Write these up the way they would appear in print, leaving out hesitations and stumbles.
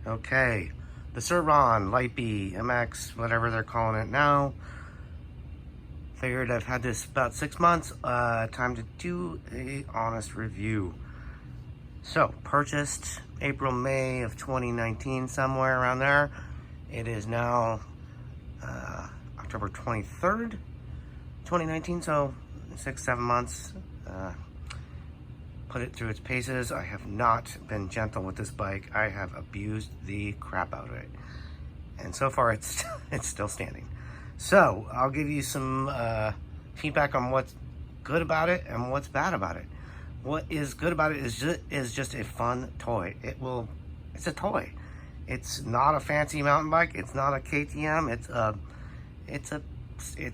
Okay, the Sur-Ron Light B MX, whatever they're calling it now. Figured I've had this about 6 months. Time to do a honest review. So, purchased April, May of 2019, somewhere around there. It is now October 23rd, 2019, so 6-7 months. Put it through its paces. I have not been gentle with this bike. I have abused the crap out of it. And so far it's still standing. So I'll give you some feedback on what's good about it and what's bad about it. What is good about it is just a fun toy. It's a toy. It's not a fancy mountain bike. It's not a KTM. It's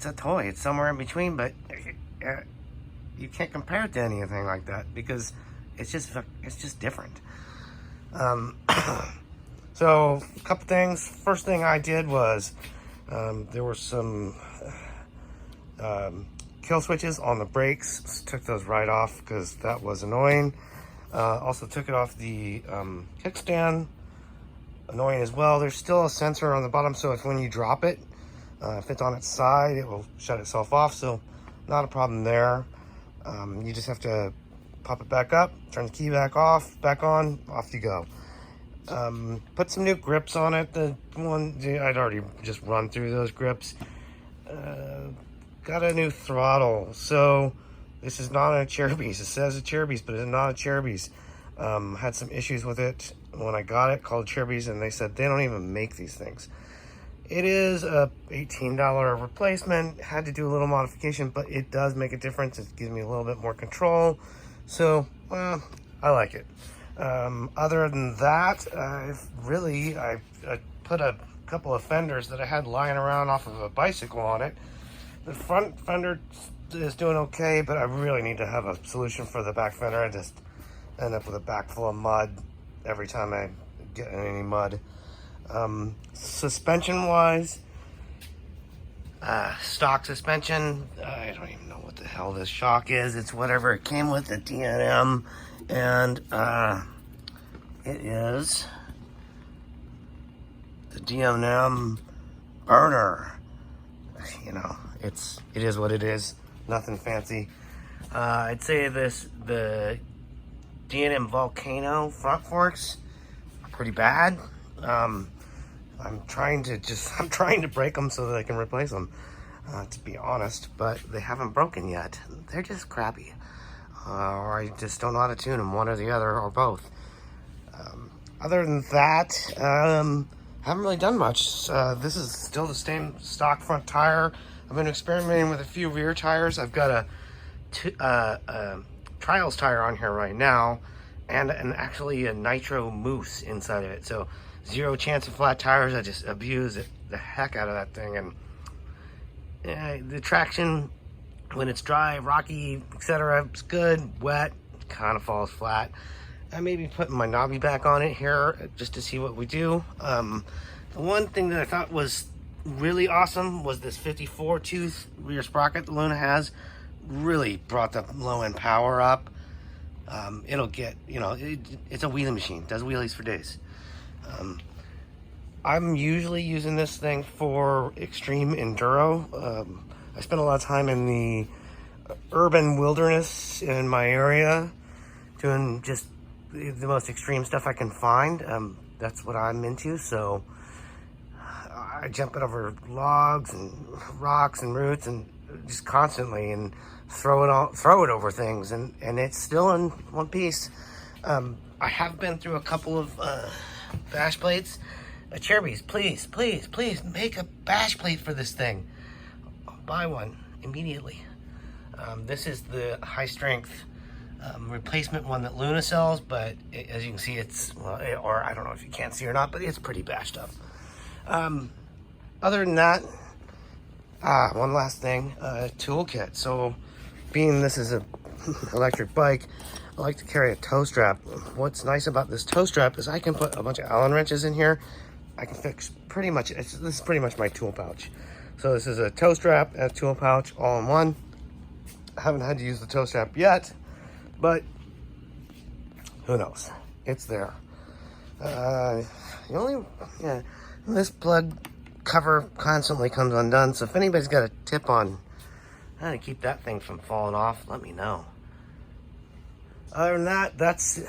a toy. It's somewhere in between, but you can't compare it to anything like that because it's just different. So a couple things. First thing I did was there were some kill switches on the brakes. Took those right off because that was annoying. Also took it off the kickstand. Annoying as well. There's still a sensor on the bottom, so if when you drop it, if it's on its side, it will shut itself off. So not a problem there. You just have to pop it back up, turn the key back off, back on, off you go. Put some new grips on it. The one I'd already just run through those grips. Got a new throttle. So this is not a Cherubies. It says a Cherubies, but it's not a Cherubies. Had some issues with it when I got it, called Cherubies, and they said they don't even make these things. It is a $18 replacement. Had to do a little modification, but it does make a difference. It gives me a little bit more control. So, well, I like it. Other than that, I put a couple of fenders that I had lying around off of a bicycle on it. The front fender is doing okay, but I really need to have a solution for the back fender. I just end up with a back full of mud every time I get in any mud. Suspension wise, stock suspension, I don't even know what the hell this shock is. It's whatever it came with, the DNM, and it is the DNM burner. You know, it is what it is, nothing fancy. I'd say the DNM Volcano front forks are pretty bad. I'm trying to break them so that I can replace them, to be honest, but they haven't broken yet. They're just crappy, or I just don't know how to tune them, one or the other, or both. Other than that, haven't really done much. This is still the same stock front tire. I've been experimenting with a few rear tires. I've got a trials tire on here right now, and actually a nitro mousse inside of it. So 0 chance of flat tires. I just abuse the heck out of that thing, and the traction when it's dry, rocky, etc., it's good. Wet, kind of falls flat. I may be putting my knobby back on it here just to see what we do. The one thing that I thought was really awesome was this 54 tooth rear sprocket the Luna has. Really brought the low end power up. It'll get, it's a wheelie machine, does wheelies for days. I'm usually using this thing for extreme enduro. I spend a lot of time in the urban wilderness in my area doing just the most extreme stuff I can find. That's what I'm into, so I jump it over logs and rocks and roots and just constantly, and throw it over things, and it's still in one piece. I have been through a couple of bash plates. Cherubies, please make a bash plate for this thing. I'll buy one immediately. This is the high strength replacement one that Luna sells, but as you can see, it's, or I don't know if you can see or not, but it's pretty bashed up. Other than that, one last thing, Toolkit. So being this is a electric bike, I like to carry a toe strap. What's nice about this toe strap is I can put a bunch of Allen wrenches in here. I can fix pretty much, this is pretty much my tool pouch. So this is a toe strap and a tool pouch all in one. I haven't had to use the toe strap yet, but who knows? It's there. The only, yeah, this plug cover constantly comes undone, so if anybody's got a tip on how to keep that thing from falling off, let me know. Other than that, that's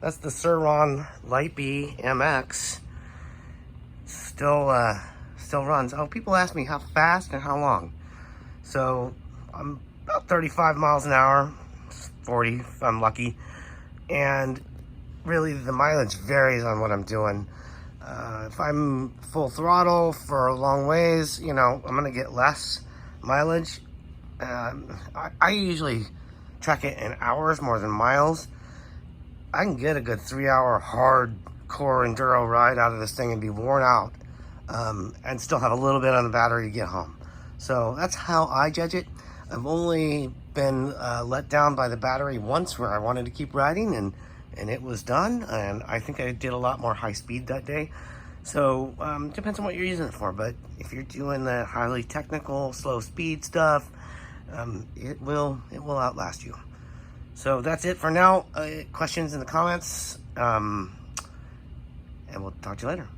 the Sur-Ron Light B MX. Still runs. Oh, people ask me how fast and how long. So I'm about 35 miles an hour, 40 if I'm lucky. And really the mileage varies on what I'm doing. If I'm full throttle for a long ways, you know, I'm gonna get less mileage. I usually track it in hours more than miles. I can get a good 3-hour hardcore enduro ride out of this thing and be worn out, and still have a little bit on the battery to get home. So that's how I judge it. I've only been let down by the battery once where I wanted to keep riding and it was done, and I think I did a lot more high speed that day. So depends on what you're using it for, but if you're doing the highly technical slow speed stuff, it will outlast you. So that's it for now. Questions in the comments, and we'll talk to you later.